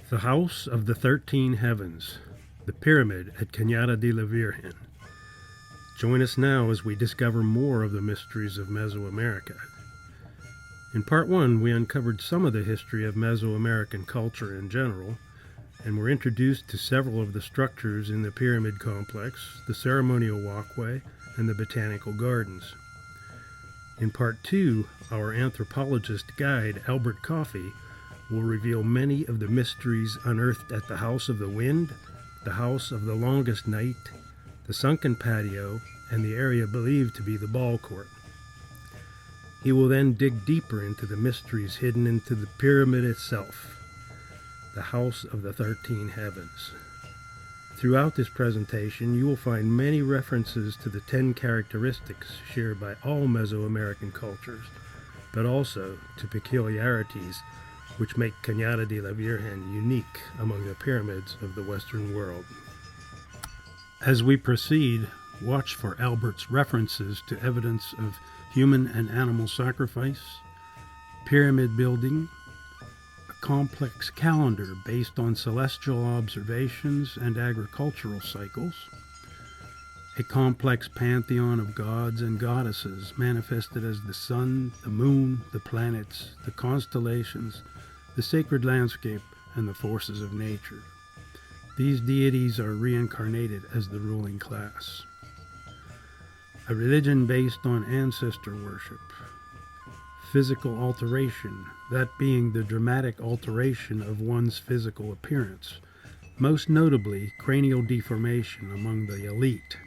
The House of the 13 Heavens, the Pyramid at Cañada de la Virgen. Join us now as we discover more of the mysteries of Mesoamerica. In Part 1, we uncovered some of the history of Mesoamerican culture in general, and were introduced to several of the structures in the pyramid complex, the ceremonial walkway, and the botanical gardens. In Part 2, our anthropologist guide, Albert Coffey, will reveal many of the mysteries unearthed at the House of the Wind, the House of the Longest Night, the sunken patio, and the area believed to be the ball court. He will then dig deeper into the mysteries hidden into the pyramid itself, the House of the 13 Heavens. Throughout this presentation, you will find many references to the 10 characteristics shared by all Mesoamerican cultures, but also to peculiarities which make Cañada de la Virgen unique among the pyramids of the Western world. As we proceed, watch for Albert's references to evidence of human and animal sacrifice, pyramid building, a complex calendar based on celestial observations and agricultural cycles, a complex pantheon of gods and goddesses manifested as the sun, the moon, the planets, the constellations, the sacred landscape, and the forces of nature. These deities are reincarnated as the ruling class. A religion based on ancestor worship. Physical alteration, that being the dramatic alteration of one's physical appearance, most notably cranial deformation among the elite.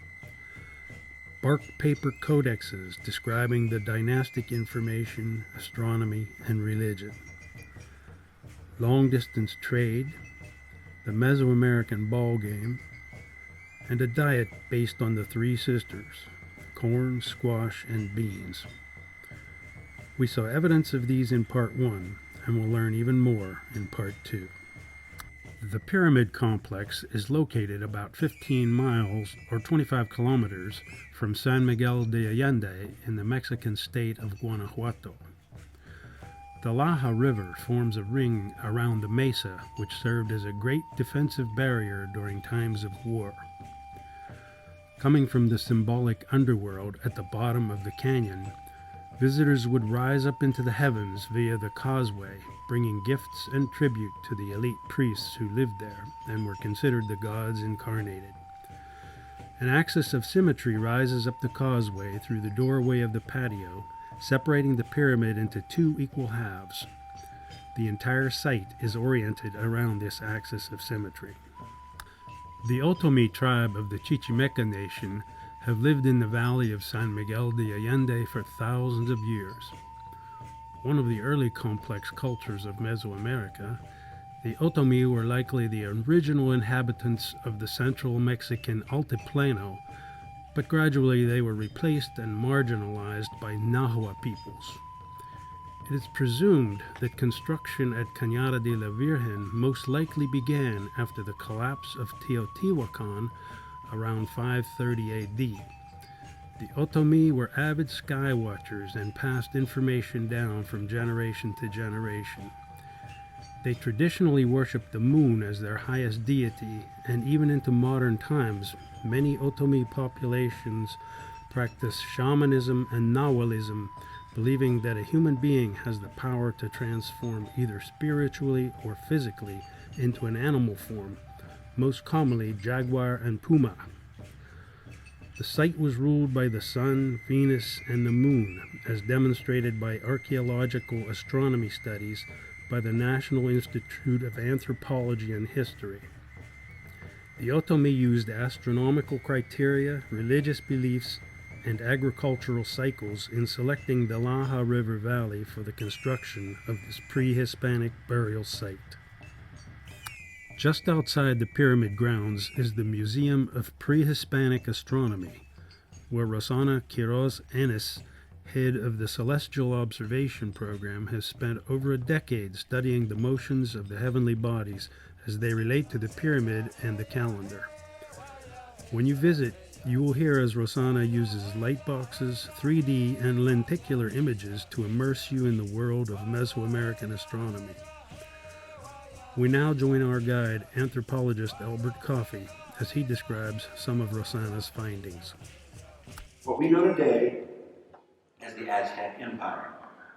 Bark paper codexes describing the dynastic information, astronomy, and religion. Long-distance trade, the Mesoamerican ball game, and a diet based on the three sisters, corn, squash, and beans. We saw evidence of these in Part 1, and will learn even more in Part 2. The pyramid complex is located about 15 miles or 25 kilometers from San Miguel de Allende in the Mexican state of Guanajuato. The Laja River forms a ring around the mesa, which served as a great defensive barrier during times of war. Coming from the symbolic underworld at the bottom of the canyon, visitors would rise up into the heavens via the causeway, bringing gifts and tribute to the elite priests who lived there and were considered the gods incarnated. An axis of symmetry rises up the causeway through the doorway of the patio, separating the pyramid into two equal halves. The entire site is oriented around this axis of symmetry. The Otomi tribe of the Chichimeca Nation have lived in the valley of San Miguel de Allende for thousands of years. One of the early complex cultures of Mesoamerica, the Otomi were likely the original inhabitants of the central Mexican Altiplano, but gradually they were replaced and marginalized by Nahua peoples. It is presumed that construction at Cañada de la Virgen most likely began after the collapse of Teotihuacan around 530 AD. The Otomi were avid sky watchers and passed information down from generation to generation. They traditionally worshipped the moon as their highest deity, and even into modern times, many Otomi populations practice shamanism and Nahualism, believing that a human being has the power to transform either spiritually or physically into an animal form, most commonly jaguar and puma. The site was ruled by the sun, Venus, and the moon, as demonstrated by archaeological astronomy studies by the National Institute of Anthropology and History. The Otomi used astronomical criteria, religious beliefs, and agricultural cycles in selecting the Laja River Valley for the construction of this pre-Hispanic burial site. Just outside the pyramid grounds is the Museum of Pre-Hispanic Astronomy, where Rosana Quiroz Ennis, head of the Celestial Observation Program, has spent over a decade studying the motions of the heavenly bodies as they relate to the pyramid and the calendar. When you visit, you will hear as Rosana uses light boxes, 3D, and lenticular images to immerse you in the world of Mesoamerican astronomy. We now join our guide, anthropologist Albert Coffey, as he describes some of Rosanna's findings. What we know today as the Aztec Empire.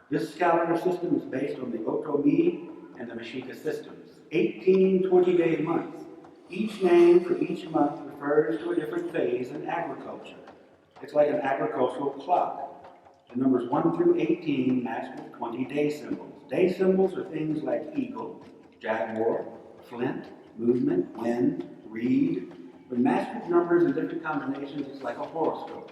This calendar system is based on the Otomi and the Mexica systems. 18 20-day months. Each name for each month refers to a different phase in agriculture. It's like an agricultural clock. The numbers 1 through 18 match with 20 day symbols. Day symbols are things like eagle, jaguar, flint, movement, wind, reed. When matched with numbers in different combinations, it's like a horoscope.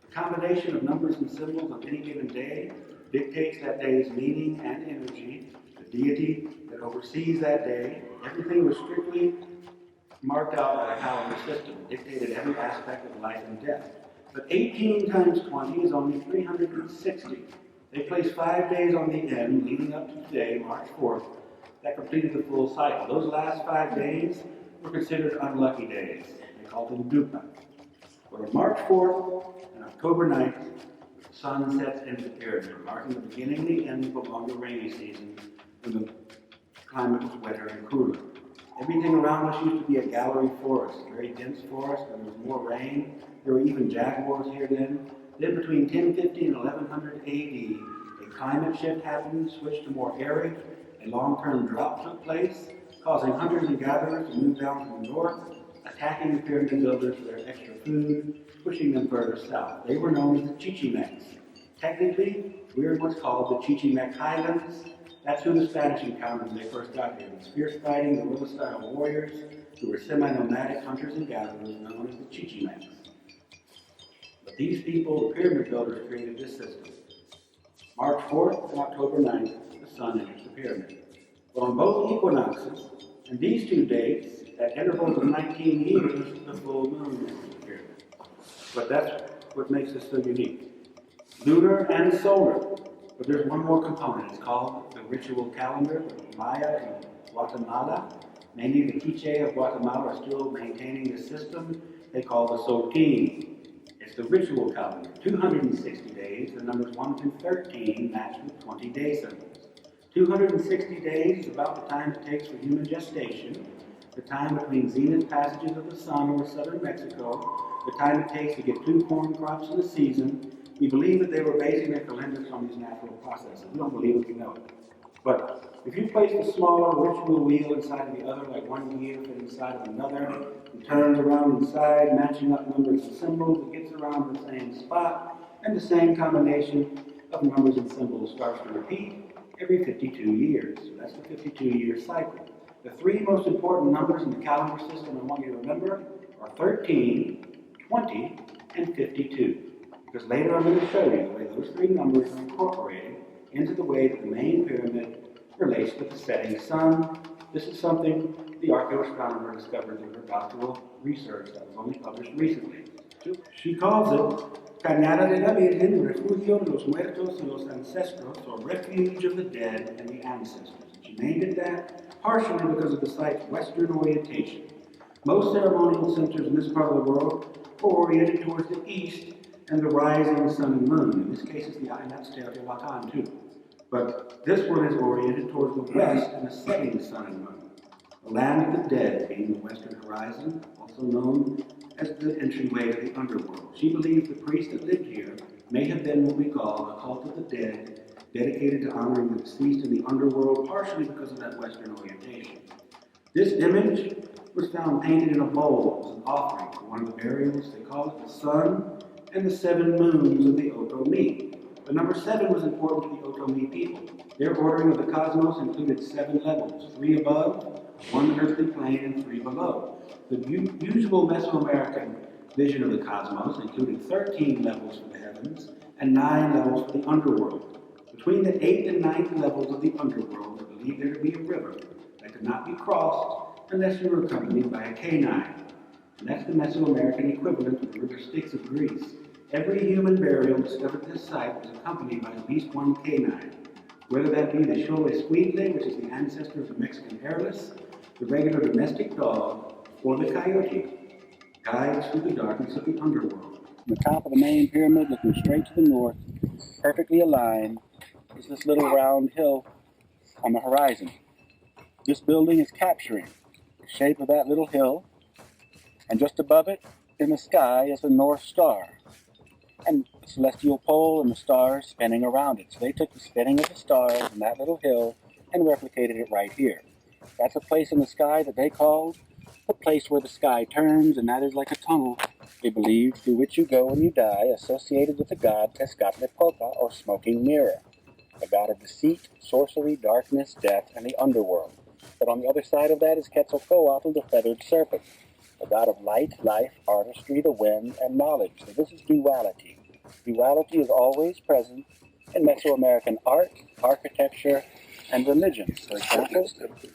The combination of numbers and symbols on any given day dictates that day's meaning and energy, the deity that oversees that day. Everything was strictly marked out by a calendar system, dictated every aspect of life and death. But 18 times 20 is only 360. They placed 5 days on the end, leading up to today, March 4th, that completed the full cycle. Those last 5 days were considered unlucky days. They called them dupa. But on March 4th and October 9th, the sun sets into the pyramid, marking the beginning and the end of the longer rainy season when the climate was wetter and cooler. Everything around us used to be a gallery forest, a very dense forest, and there was more rain. There were even jaguars here then. Then between 1050 and 1100 AD, a climate shift happened, switched to more arid. A long-term drought took place, causing hunters and gatherers to move down from the north, attacking the pyramid builders for their extra food, pushing them further south. They were known as the Chichimecs. Technically, we're what's called the Chichimec Highlands. That's who the Spanish encountered when they first got here. These fierce-fighting, guerrilla-style warriors who were semi-nomadic hunters and gatherers known as the Chichimecs. But these people, the pyramid builders, created this system. March 4th and October 9th, the sun enters the pyramid. But on both equinoxes, and these two dates, at intervals of 19 years, the full moon enters the pyramid. But that's what makes this so unique. Lunar and solar. But there's one more component. It's called the ritual calendar. The Maya and Guatemala, mainly the Quiche of Guatemala, are still maintaining this system they call the Sotin. It's the ritual calendar. 260 days, the numbers 1 through 13 match with 20 day symbols. 260 days is about the time it takes for human gestation, the time between zenith passages of the sun over southern Mexico, the time it takes to get 2 corn crops in a season. We believe that they were basing their calendars on these natural processes. We don't believe it, we know it. But if you place the smaller ritual wheel inside of the other, like one gear fit inside of another, it turns around inside, matching up numbers and symbols, it gets around the same spot, and the same combination of numbers and symbols starts to repeat every 52 years. So that's the 52-year cycle. The 3 most important numbers in the calendar system I want you to remember are 13, 20, and 52. Because later I'm going to show you the way those 3 numbers are incorporated into the way that the main pyramid relates to the setting sun. This is something the archaeoastronomer discovered through her doctoral research that was only published recently. She calls it Cañada de la Virgen, Refugio de los Muertos y los Ancestros, or Refuge of the Dead and the Ancestors. She named it that partially because of the site's western orientation. Most ceremonial centers in this part of the world are oriented towards the east and the rising sun and moon. In this case, it's the that's Teotihuacan too. But this one is oriented towards the west and the setting sun and moon. The land of the dead being the western horizon, also known as the entryway to the underworld. She believes the priests that lived here may have been what we call a cult of the dead, dedicated to honoring the deceased in the underworld, partially because of that western orientation. This image was found painted in a bowl as an offering for one of the burials. They call it the sun and the 7 moons of the Otomi. The number 7 was important to the Otomi people. Their ordering of the cosmos included 7 levels, 3 above, 1 earthly plane, and 3 below. The usual Mesoamerican vision of the cosmos included 13 levels for the heavens and 9 levels for the underworld. Between the 8th and 9th levels of the underworld, they believed there to be a river that could not be crossed unless you were accompanied by a canine. And that's the Mesoamerican equivalent of the river Styx of Greece. Every human burial discovered at this site was accompanied by at least 1 canine, whether that be the Xole Squeedle, which is the ancestor of the Mexican hairless, the regular domestic dog, or the coyote, guides through the darkness of the underworld. On the top of the main pyramid, looking straight to the north, perfectly aligned, is this little round hill on the horizon. this building is capturing the shape of that little hill, and just above it in the sky is the North Star, and the celestial pole and the stars spinning around it. So they took the spinning of the stars in that little hill and replicated it right here. That's a place in the sky that they called the place where the sky turns, and that is like a tunnel, they believe, through which you go when you die, associated with the god Tezcatlipoca, or smoking mirror, the god of deceit, sorcery, darkness, death, and the underworld. But on the other side of that is Quetzalcoatl, the feathered serpent, the god of light, life, artistry, the wind, and knowledge. So this is duality. Duality is always present in Mesoamerican art, architecture, and religion. For example,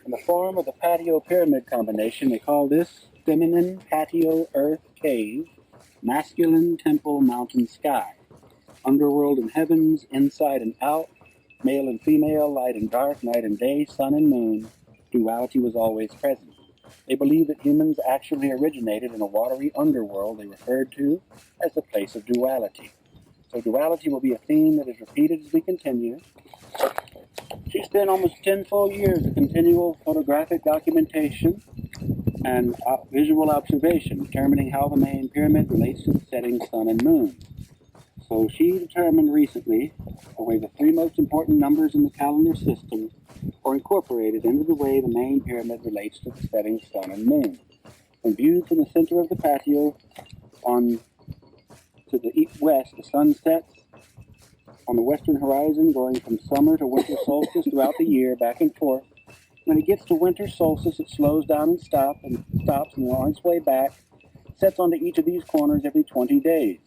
in the form of the patio pyramid combination, they call this feminine patio earth cave, masculine temple mountain sky, underworld and heavens, inside and out, male and female, light and dark, night and day, sun and moon. Duality was always present. They believe that humans actually originated in a watery underworld they referred to as the place of duality. So duality will be a theme that is repeated as we continue. She spent almost 10 full years of continual photographic documentation and visual observation, determining how the main pyramid relates to the setting sun and moon. So she determined recently the way the three most important numbers in the calendar system are incorporated into the way the main pyramid relates to the setting sun and moon. When viewed from the center of the patio on to the west, the sun sets on the western horizon, going from summer to winter solstice throughout the year, back and forth. When it gets to winter solstice, it slows down and stops and on its way back, sets onto each of these corners every 20 days.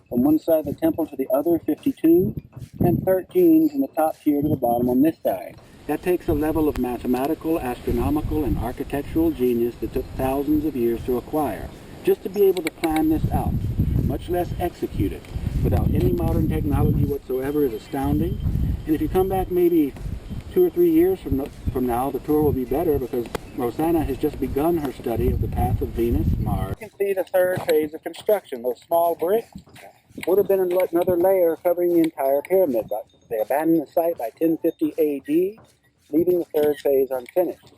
From one side of the temple to the other, 52, and 13 from the top tier to the bottom on this side. That takes a level of mathematical, astronomical, and architectural genius that took thousands of years to acquire, just to be able to plan this out, much less execute it, without any modern technology whatsoever, is astounding. And if you come back maybe 2 or 3 years from now, the tour will be better, because Rosanna has just begun her study of the path of Venus, Mars. You can see the third phase of construction. Those small bricks would have been another layer covering the entire pyramid, but they abandoned the site by 1050 AD, leaving the third phase unfinished.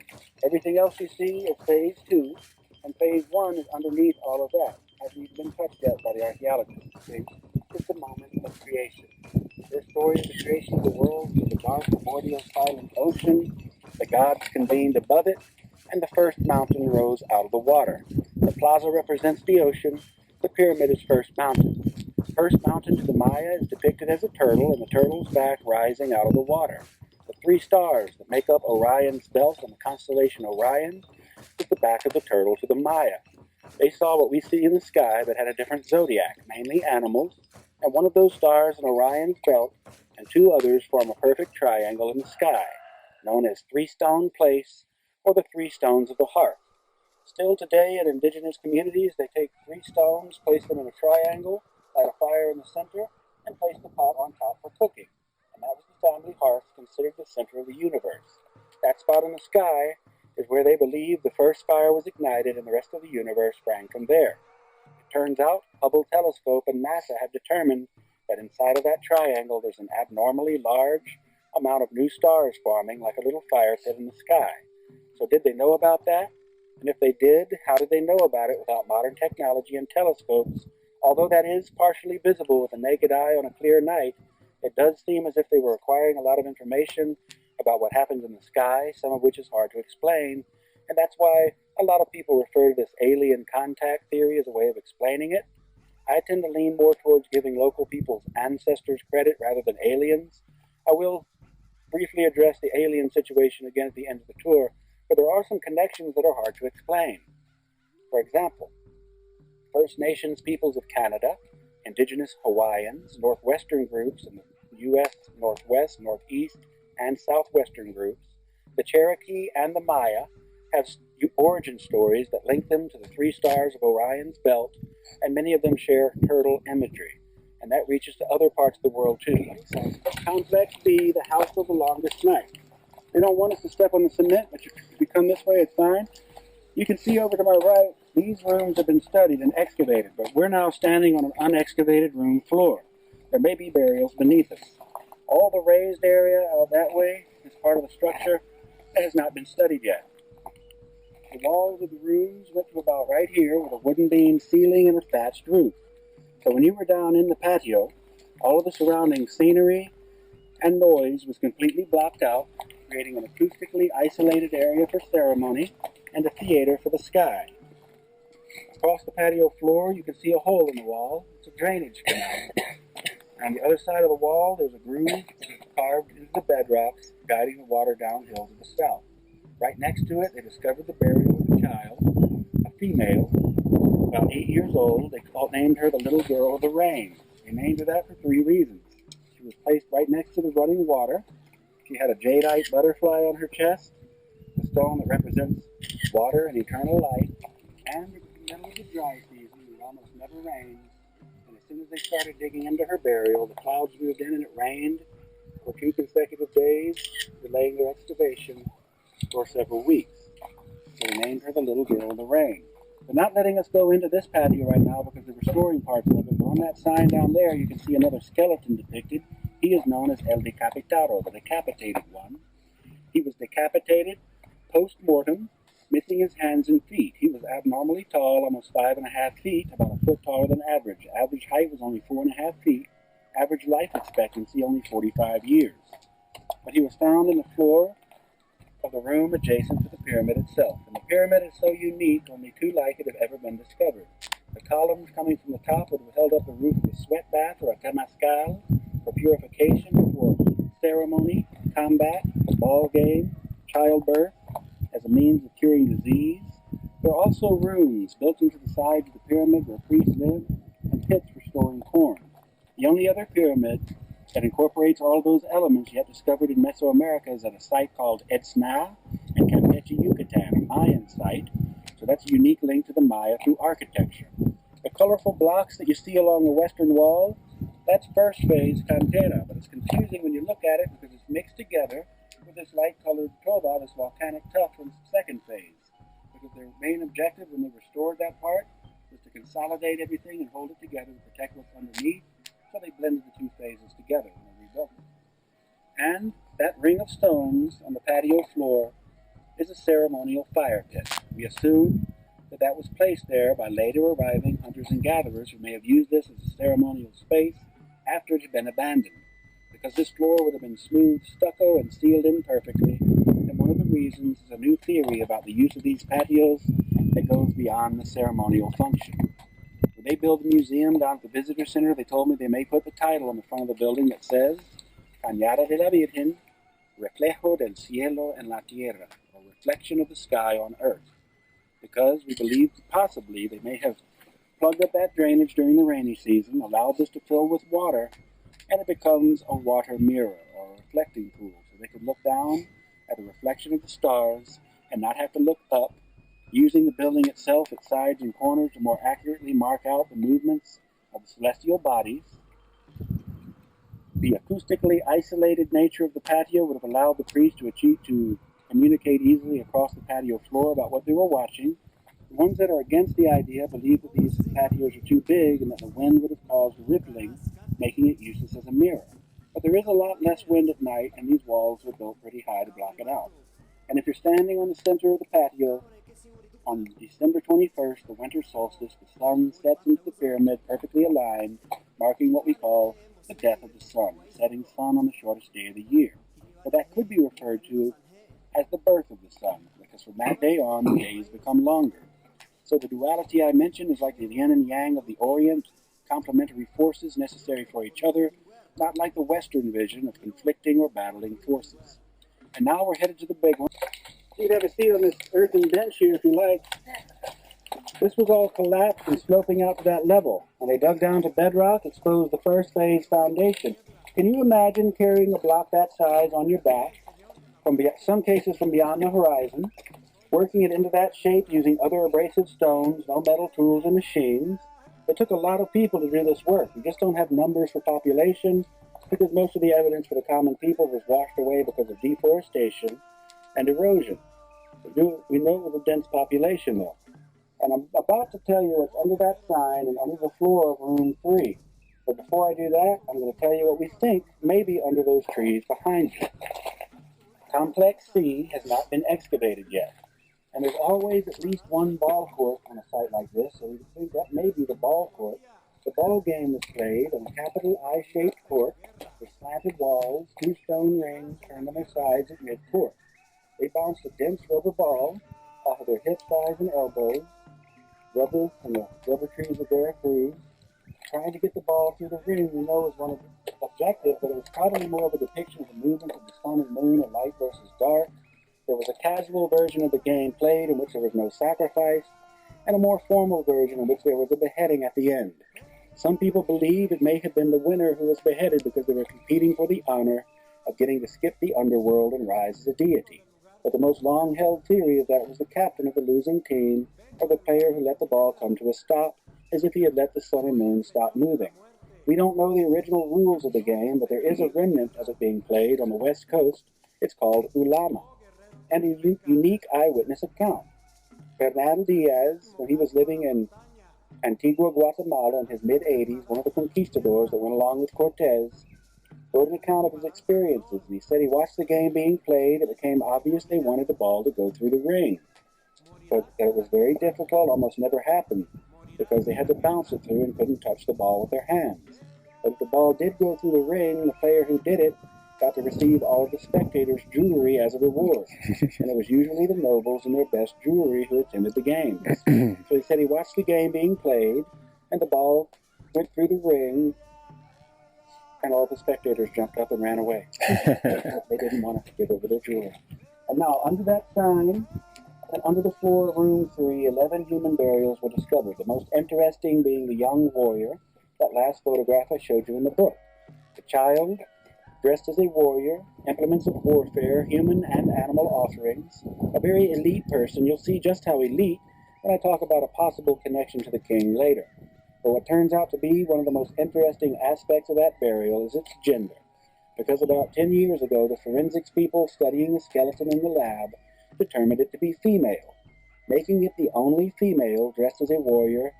Everything else you see is phase 2, and phase 1 is underneath all of that. Hasn't even been touched yet by the archaeologists. It's the moment of creation. Their story of the creation of the world is the dark, primordial, silent ocean. The gods convened above it, and the first mountain rose out of the water. The plaza represents the ocean. The pyramid is First Mountain. First Mountain to the Maya is depicted as a turtle, and the turtle's back rising out of the water. The 3 stars that make up Orion's belt and the constellation Orion is the back of the turtle to the Maya. They saw what we see in the sky, but had a different zodiac, mainly animals, and one of those stars in Orion's belt and 2 others form a perfect triangle in the sky, known as 3-Stone Place, or the 3 Stones of the Heart. Still today, in indigenous communities, they take 3 stones, place them in a triangle, light a fire in the center, and place the pot on top for cooking. And that was the family hearth, considered the center of the universe. That spot in the sky is where they believe the first fire was ignited, and the rest of the universe sprang from there. It turns out Hubble telescope and NASA have determined that inside of that triangle there's an abnormally large amount of new stars forming, like a little fire pit in the sky. So did they know about that? And if they did, how did they know about it without modern technology and telescopes? Although that is partially visible with the naked eye on a clear night, it does seem as if they were acquiring a lot of information about what happens in the sky, some of which is hard to explain, and that's why a lot of people refer to this alien contact theory as a way of explaining it. I tend to lean more towards giving local people's ancestors credit rather than aliens. I will briefly address the alien situation again at the end of the tour, but there are some connections that are hard to explain. For example, First Nations peoples of Canada, Indigenous Hawaiians, Northwestern groups in the U.S. Northwest, Northeast, and Southwestern groups, the Cherokee and the Maya have origin stories that link them to the 3 stars of Orion's belt, and many of them share turtle imagery, and that reaches to other parts of the world too. Complex B, the house of the longest night. They don't want us to step on the cement, but if you come this way, it's fine. You can see over to my right, these rooms have been studied and excavated, but we're now standing on an unexcavated room floor. There may be burials beneath us. All the raised area out that way is part of the structure that has not been studied yet. The walls of the rooms went to about right here with a wooden beam ceiling and a thatched roof. So when you were down in the patio, all of the surrounding scenery and noise was completely blocked out, creating an acoustically isolated area for ceremony and a theater for the sky. Across the patio floor, you can see a hole in the wall. It's a drainage canal. On the other side of the wall, there's a groove carved into the bedrocks, guiding the water downhill to the south. Right next to it, they discovered the burial of a child, a female, about 8 years old. They named her the Little Girl of the Rain. They named her that for 3 reasons. She was placed right next to the running water. She had a jadeite butterfly on her chest, a stone that represents water and eternal light, and it was the middle of the dry season. It almost never rains. And as soon as they started digging into her burial, the clouds moved in and it rained for 2 consecutive days, delaying their excavation for several weeks. So they named her the Little Girl of the Rain. They're not letting us go into this patio right now because they're restoring parts of it, but on that sign down there you can see another skeleton depicted. He is known as El Decapitado, the decapitated one. He was decapitated post-mortem, missing his hands and feet. He was abnormally tall, almost 5.5 feet, about a foot taller than average. Average height was only 4.5 feet. Average life expectancy only 45 years. But he was found in the floor of the room adjacent to the pyramid itself. And the pyramid is so unique, only 2 like it have ever been discovered. The columns coming from the top would have held up the roof of a sweat bath or a temazcal for purification, for ceremony, combat, ball game, childbirth, as a means of curing disease. There are also rooms built into the sides of the pyramid where priests live, and pits for storing corn. The only other pyramid that incorporates all those elements yet discovered in Mesoamerica is at a site called Etzna in Campeche, Yucatan, a Mayan site. So that's a unique link to the Maya through architecture. The colorful blocks that you see along the western wall, that's first phase cantera, but it's confusing when you look at it because it's mixed together with this light-colored trova, this volcanic tuff from second phase. Because their main objective when they restored that part was to consolidate everything and hold it together to protect what's underneath. So they blended the 2 phases together when they rebuilt it. And that ring of stones on the patio floor is a ceremonial fire pit. We assume that that was placed there by later arriving hunters and gatherers who may have used this as a ceremonial space after it had been abandoned. Because this floor would have been smooth stucco and sealed in perfectly, and one of the reasons is a new theory about the use of these patios that goes beyond the ceremonial function. When they build a museum down at the visitor center, they told me they may put the title on the front of the building that says Cañada de la Virgen, Reflejo del Cielo en la Tierra, or reflection of the sky on earth. Because we believe possibly they may have plugged up that drainage during the rainy season, allowed this to fill with water, and it becomes a water mirror or a reflecting pool. So they could look down at the reflection of the stars and not have to look up, using the building itself, its sides and corners to more accurately mark out the movements of the celestial bodies. The acoustically isolated nature of the patio would have allowed the priest to communicate easily across the patio floor about what they were watching. The ones that are against the idea believe that these patios are too big and that the wind would have caused rippling, making it useless as a mirror. But there is a lot less wind at night, and these walls were built pretty high to block it out. And if you're standing on the center of the patio, on December 21st, the winter solstice, the sun sets into the pyramid perfectly aligned, marking what we call the death of the sun, the setting sun on the shortest day of the year. But that could be referred to as the birth of the sun, because from that day on, the days become longer. So the duality I mentioned is like the yin and yang of the Orient, complementary forces necessary for each other, not like the Western vision of conflicting or battling forces. And now we're headed to the big one. You'd have a seat on this earthen bench here if you like. This was all collapsed and sloping out to that level. When they dug down to bedrock, exposed the first phase foundation. Can you imagine carrying a block that size on your back, from some cases from beyond the horizon, working it into that shape using other abrasive stones, no metal tools and machines? It took a lot of people to do this work. We just don't have numbers for population, because most of the evidence for the common people was washed away because of deforestation and erosion. We know it was a dense population, though. And I'm about to tell you what's under that sign and under the floor of room 3. But before I do that, I'm going to tell you what we think may be under those trees behind you. Complex C has not been excavated yet, and there's always at least one ball court on a site like this, so we think that may be the ball court. The ball game was played on a capital I-shaped court with slanted walls, two stone rings turned on their sides at mid-court. They bounced a dense rubber ball off of their hips, thighs, and elbows, rubber from the rubber trees of Veracruz. Trying to get the ball through the ring, we know, is one of the objectives, but it was probably more of a depiction of the movement of the sun and moon, or light versus dark. There was a casual version of the game played in which there was no sacrifice, and a more formal version in which there was a beheading at the end. Some people believe it may have been the winner who was beheaded because they were competing for the honor of getting to skip the underworld and rise as a deity. But the most long-held theory is that it was the captain of the losing team, or the player who let the ball come to a stop, as if he had let the sun and moon stop moving. We don't know the original rules of the game, but there is a remnant of it being played on the West Coast. It's called Ulama, and a unique eyewitness account. Bernal Diaz, when he was living in Antigua, Guatemala in his mid-80s, one of the conquistadors that went along with Cortez, wrote an account of his experiences, and he said he watched the game being played. It became obvious they wanted the ball to go through the ring, but it was very difficult, almost never happened, because they had to bounce it through and couldn't touch the ball with their hands. But if the ball did go through the ring, the player who did it got to receive all of the spectators' jewelry as a reward. And it was usually the nobles in their best jewelry who attended the games. So he said he watched the game being played, and the ball went through the ring, and all the spectators jumped up and ran away. They didn't want to give over their jewelry. And now, under that sign, and under the floor of room 3, 11 human burials were discovered, the most interesting being the young warrior, that last photograph I showed you in the book. The child, dressed as a warrior, implements of warfare, human and animal offerings, a very elite person. You'll see just how elite when I talk about a possible connection to the king later. But what turns out to be one of the most interesting aspects of that burial is its gender, because about 10 years ago, the forensics people studying the skeleton in the lab determined it to be female, making it the only female dressed as a warrior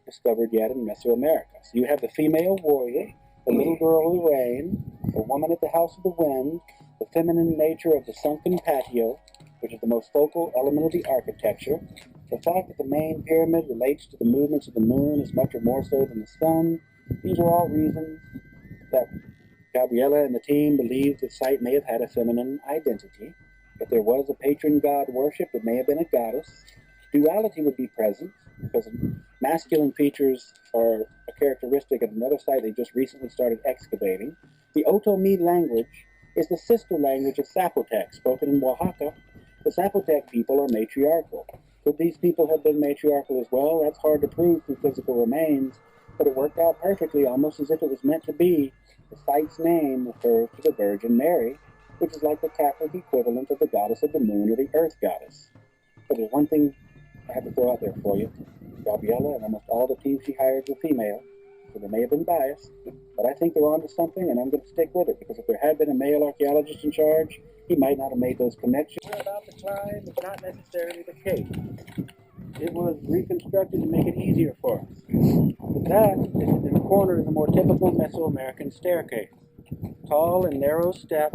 discovered yet in Mesoamerica. So you have the female warrior, the little girl of the rain, the woman at the house of the wind, the feminine nature of the sunken patio, which is the most focal element of the architecture, the fact that the main pyramid relates to the movements of the moon as much or more so than the sun. These are all reasons that Gabriela and the team believe the site may have had a feminine identity. If there was a patron god worshipped, it may have been a goddess. Duality would be present, because masculine features are a characteristic of another site they just recently started excavating. The Otomi language is the sister language of Zapotec, spoken in Oaxaca. The Zapotec people are matriarchal. Could these people have been matriarchal as well? That's hard to prove through physical remains, but it worked out perfectly, almost as if it was meant to be. The site's name refers to the Virgin Mary, which is like the Catholic equivalent of the goddess of the moon or the earth goddess. But there's one thing I have to throw out there for you. Gabriela and almost all the teams she hired were female, so they may have been biased, but I think they're onto something, and I'm going to stick with it, because if there had been a male archaeologist in charge, he might not have made those connections. About the climb is not necessarily the case. It was reconstructed to make it easier for us. But that is in the corner is a more typical Mesoamerican staircase. Tall and narrow step,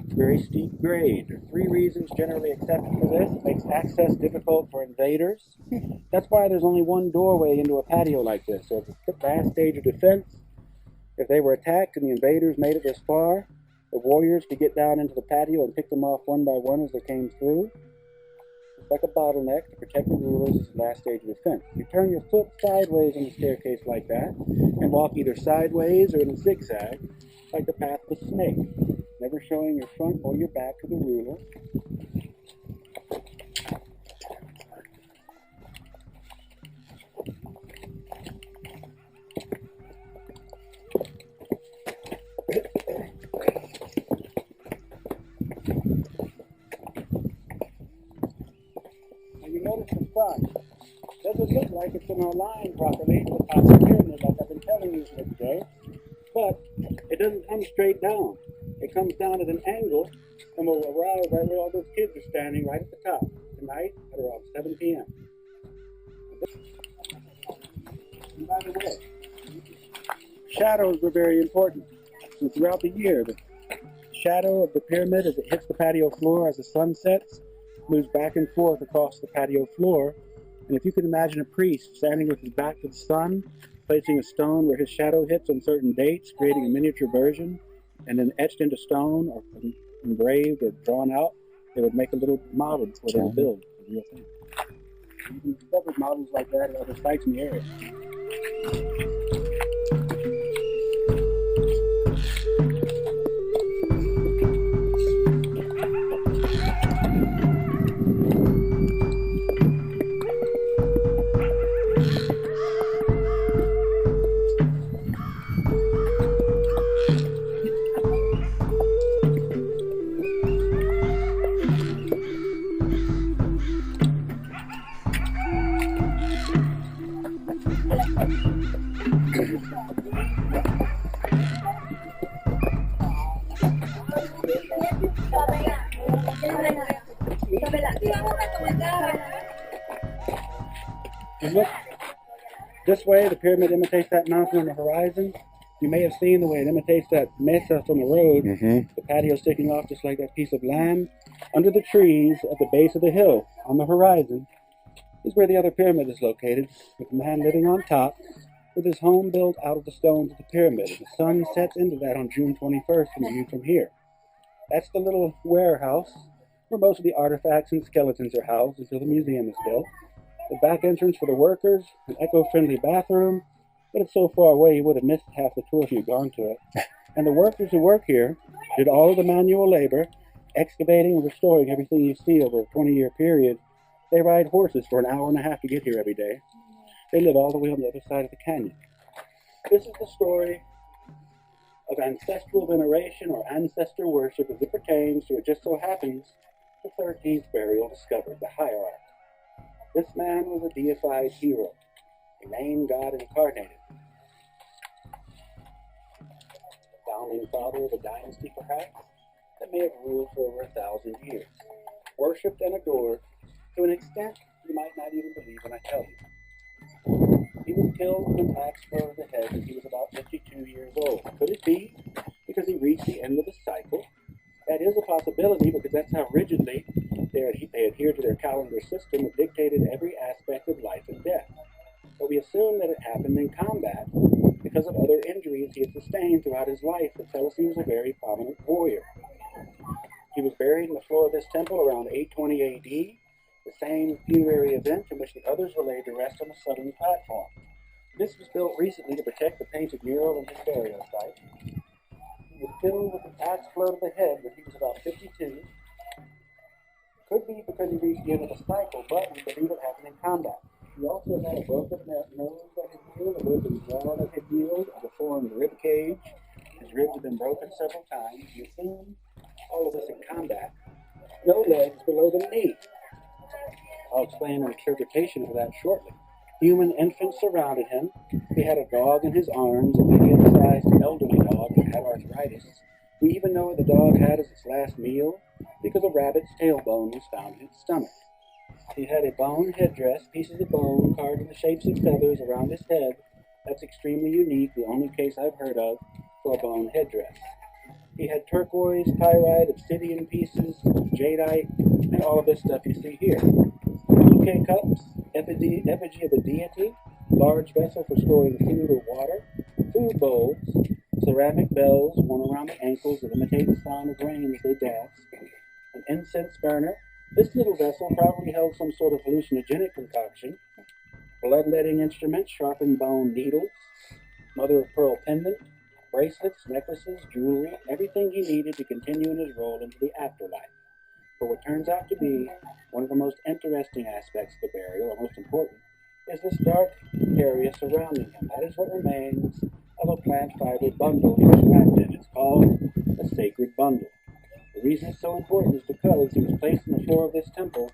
very steep grade. There are 3 reasons generally accepted for this. It makes access difficult for invaders. That's why there's only one doorway into a patio like this. So it's a last stage of defense. If they were attacked and the invaders made it this far, the warriors could get down into the patio and pick them off one by one as they came through. It's like a bottleneck to protect the rulers as the last stage of defense. You turn your foot sideways on the staircase like that and walk either sideways or in a zigzag, like the path of a snake, never showing your front or your back to the ruler. Now you notice the sun doesn't look like it's in a line properly to the top of the pyramid like I've been telling you today, but it doesn't come straight down. It comes down at an angle and will arrive right where all those kids are standing, right at the top, tonight at around 7 p.m. And by the way, shadows were very important. And throughout the year, the shadow of the pyramid as it hits the patio floor as the sun sets, moves back and forth across the patio floor. And if you can imagine a priest standing with his back to the sun, placing a stone where his shadow hits on certain dates, creating a miniature version, and then etched into stone or engraved or drawn out, they would make a little model before they would build the real thing. You can discover models like that at other sites in the area. And look, this way the pyramid imitates that mountain on the horizon. You may have seen the way it imitates that mesa on the road, the patio sticking off just like that piece of land. Under the trees at the base of the hill on the horizon is where the other pyramid is located, with a man living on top with his home built out of the stones of the pyramid. The sun sets into that on June 21st from the view from here. That's the little warehouse where most of the artifacts and skeletons are housed until the museum is built. The back entrance for the workers, an eco-friendly bathroom, but it's so far away you would have missed half the tour if you'd gone to it. And the workers who work here did all of the manual labor, excavating and restoring everything you see over a 20-year period. They ride horses for an hour and a half to get here every day. They live all the way on the other side of the canyon. This is the story of ancestral veneration or ancestor worship as it pertains to, it just so happens, the 13th burial discovered, the hierarch. This man was a deified hero, a main god incarnated. The founding father of a dynasty, perhaps, that may have ruled for over 1,000 years. Worshipped and adored to an extent you might not even believe when I tell you. He was killed with an axe blow to the head when he was about 52 years old. Could it be because he reached the end of the cycle? That is a possibility, because that's how rigidly they adhered to their calendar system that dictated every aspect of life and death. But we assume that it happened in combat because of other injuries he had sustained throughout his life that tell us he was a very prominent warrior. He was buried in the floor of this temple around 820 AD, the same funerary event in which the others were laid to rest on the southern platform. This was built recently to protect the painted mural in his burial site. He was killed with an axe blow to the head when he was about 52. Could be because he reached the end of the cycle, but we believe it happened in combat. He also had a broken nose that had healed, a broken jaw that had healed, a deformed rib cage. His ribs had been broken several times. We assume all of this in combat. No legs below the knee. I'll explain an interpretation of that shortly. Human infants surrounded him. He had a dog in his arms, a medium-sized elderly dog that had arthritis. We even know what the dog had as its last meal because a rabbit's tailbone was found in its stomach. He had a bone headdress, pieces of bone carved in the shapes of feathers around his head. That's extremely unique, the only case I've heard of for a bone headdress. He had turquoise, pyrite, obsidian pieces, jadeite, and all of this stuff you see here. Bouquet cups, effigy of a deity, large vessel for storing food or water, food bowls, ceramic bells worn around the ankles that imitate the sound of rain as they dance, an incense burner. This little vessel probably held some sort of hallucinogenic concoction, bloodletting instruments, sharpened bone needles, mother-of-pearl pendant, bracelets, necklaces, jewelry, everything he needed to continue in his role into the afterlife. But what turns out to be one of the most interesting aspects of the burial, or most important, is this dark area surrounding him. That is what remains of a plant fiber bundle he was wrapped in. It's called a sacred bundle. The reason it's so important is because he was placed on the floor of this temple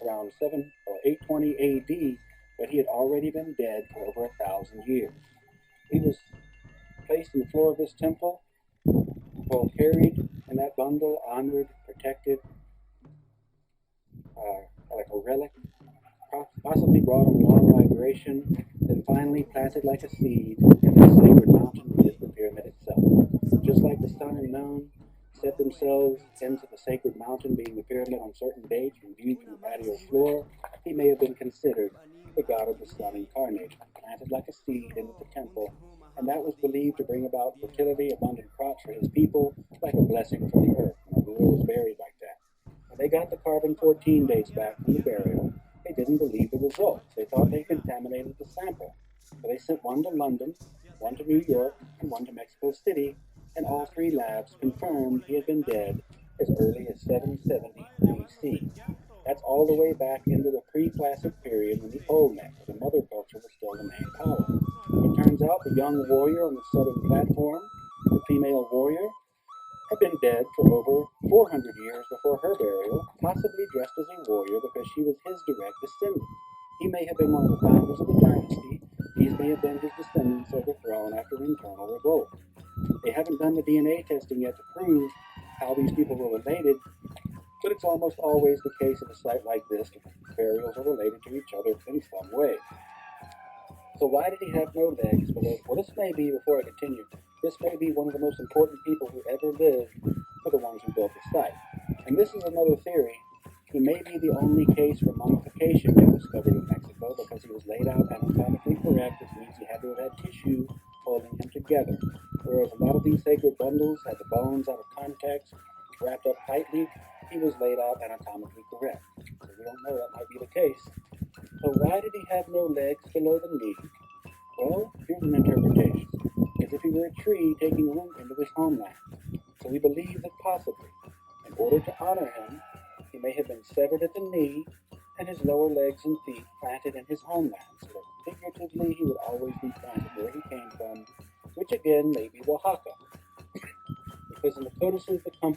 around 820 AD, but he had already been dead for over 1,000 years. He was placed on the floor of this temple, well, carried in that bundle, honored, protected, like a relic, possibly brought on a long migration, then finally planted like a seed in the sacred mountain that is the pyramid itself. Just like the sun and moon set themselves into the sacred mountain, being the pyramid, on certain dates when viewed from the patio floor, he may have been considered the god of the sun incarnate, planted like a seed into the temple, and that was believed to bring about fertility, abundant crops for his people, like a blessing for the earth. The ruler was buried like that. When they got the carbon-14 dates back from the burial, they didn't believe the results. They thought they contaminated the sample. So they sent one to London, one to New York, and one to Mexico City, and all three labs confirmed he had been dead as early as 770 BC. That's all the way back into the pre-classic period when the Olmec, or the mother culture, was still the main power. It turns out the young warrior on the southern platform, the female warrior, had been dead for over 400 years before her burial, possibly dressed as a warrior because she was his direct descendant. He may have been one of the founders of the dynasty. These may have been his descendants overthrown after an internal revolt. They haven't done the DNA testing yet to prove how these people were related, but it's almost always the case at a site like this that burials are related to each other in some way. So why did he have no legs? Well, this may be, before I continue, this may be one of the most important people who ever lived for the ones who built the site. And this is another theory. He may be the only case for mummification yet discovered in Mexico because he was laid out anatomically correct, which means he had to have had tissue holding him together. Whereas a lot of these sacred bundles had the bones out of context, wrapped up tightly, he was laid out anatomically correct. So we don't know, that might be the case. So why did he have no legs below the knee? Well, here's an interpretation. As if he were a tree taking root into his homeland. So we believe that possibly, in order to honor him, he may have been severed at the knee and his lower legs and feet planted in his homeland, so that figuratively he would always be planted where he came from, which again may be Oaxaca. Because in the codices that come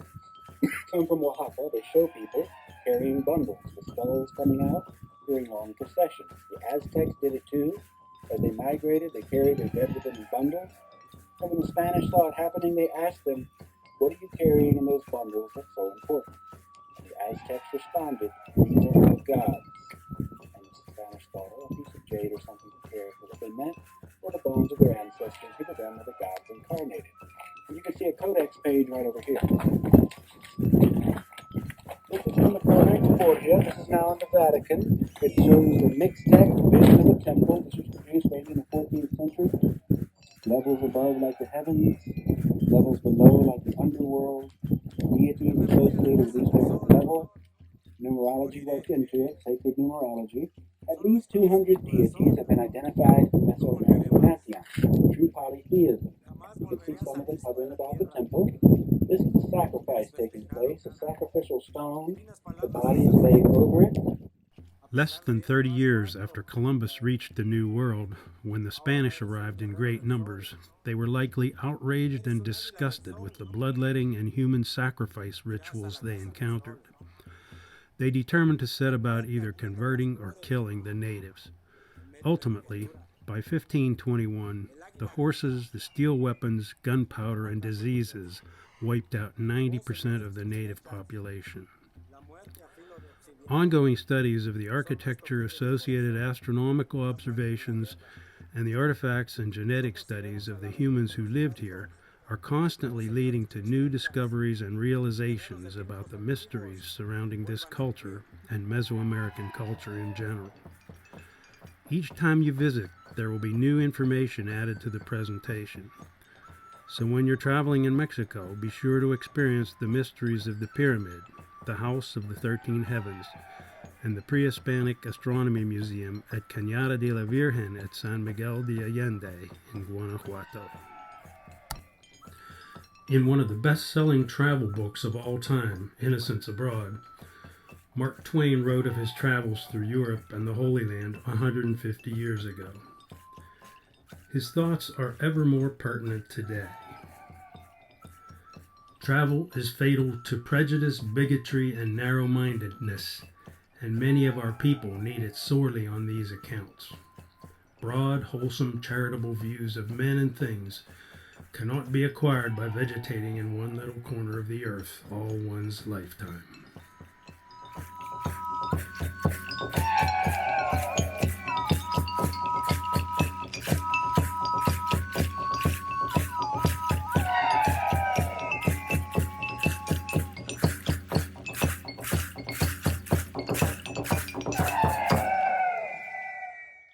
from Oaxaca, they show people carrying bundles with skulls coming out during long processions. The Aztecs did it too. As they migrated, they carried their dead within these bundles. And when the Spanish saw it happening, they asked them, "What are you carrying in those bundles that's so important?" And the Aztecs responded, "These are our gods." And the Spanish thought, "Oh, a piece of jade or something to carry." But what they meant were the bones of their ancestors, who to them were the gods incarnated. And you can see a codex page right over here. This is from the Codex Borgia. This is now in the Vatican. It shows the Mixtec vision of the temple. This was produced maybe in the 14th century. Levels above like the heavens, levels below like the underworld, deities associated with each level. Numerology worked into it, sacred numerology. At least 200 deities have been identified in the Mesoamerican pantheon, true polytheism. You can see some of them hovering about the temple. This is a sacrifice taking place, a sacrificial stone. The body is laid over it. Less than 30 years after Columbus reached the New World, when the Spanish arrived in great numbers, they were likely outraged and disgusted with the bloodletting and human sacrifice rituals they encountered. They determined to set about either converting or killing the natives. Ultimately, by 1521, the horses, the steel weapons, gunpowder, and diseases wiped out 90% of the native population. Ongoing studies of the architecture, associated astronomical observations, and the artifacts and genetic studies of the humans who lived here are constantly leading to new discoveries and realizations about the mysteries surrounding this culture and Mesoamerican culture in general. Each time you visit, there will be new information added to the presentation. So when you're traveling in Mexico, be sure to experience the mysteries of the pyramid, the House of the 13 Heavens, and the Pre-Hispanic Astronomy Museum at Cañada de la Virgen at San Miguel de Allende in Guanajuato. In one of the best-selling travel books of all time, Innocents Abroad, Mark Twain wrote of his travels through Europe and the Holy Land 150 years ago. His thoughts are ever more pertinent today. Travel is fatal to prejudice, bigotry, and narrow-mindedness, and many of our people need it sorely on these accounts. Broad, wholesome, charitable views of men and things cannot be acquired by vegetating in one little corner of the earth all one's lifetime.